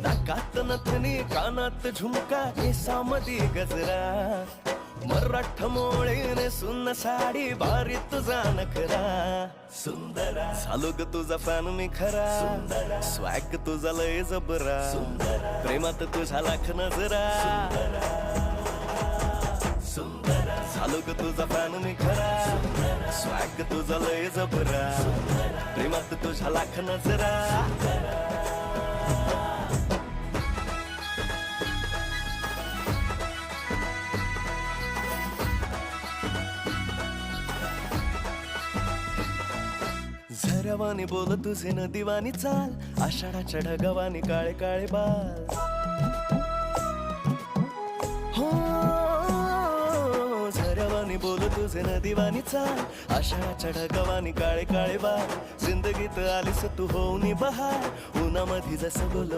नाकात नथनी कानात झुमका केसामध्ये गजरा मराठ मोळीने सुन्न साडी भारी तुझा नखरा सुंदरा झालो ग तुझा फॅन मी खरा सुंदरा स्वॅग तुझा लय जबरा सुंदरा प्रेमात तुझा लाख नजरा सुंदरा झालो ग तुझा फॅन मी खरा स्वॅग तुझा लय जबरा प्रेमात तुझा लाख नजरा झरवानी बोल तुझे नदीवानी चाल आषाढाच्या ढगावानी काळे काळे बाल हो झरवानी बोल तुझे नदीवानी चाल आषाढाच्या ढगावानी काळे काळे बाल जिंदगीत आलीस तू होऊनी बहार उन्हामध्ये जसं बोल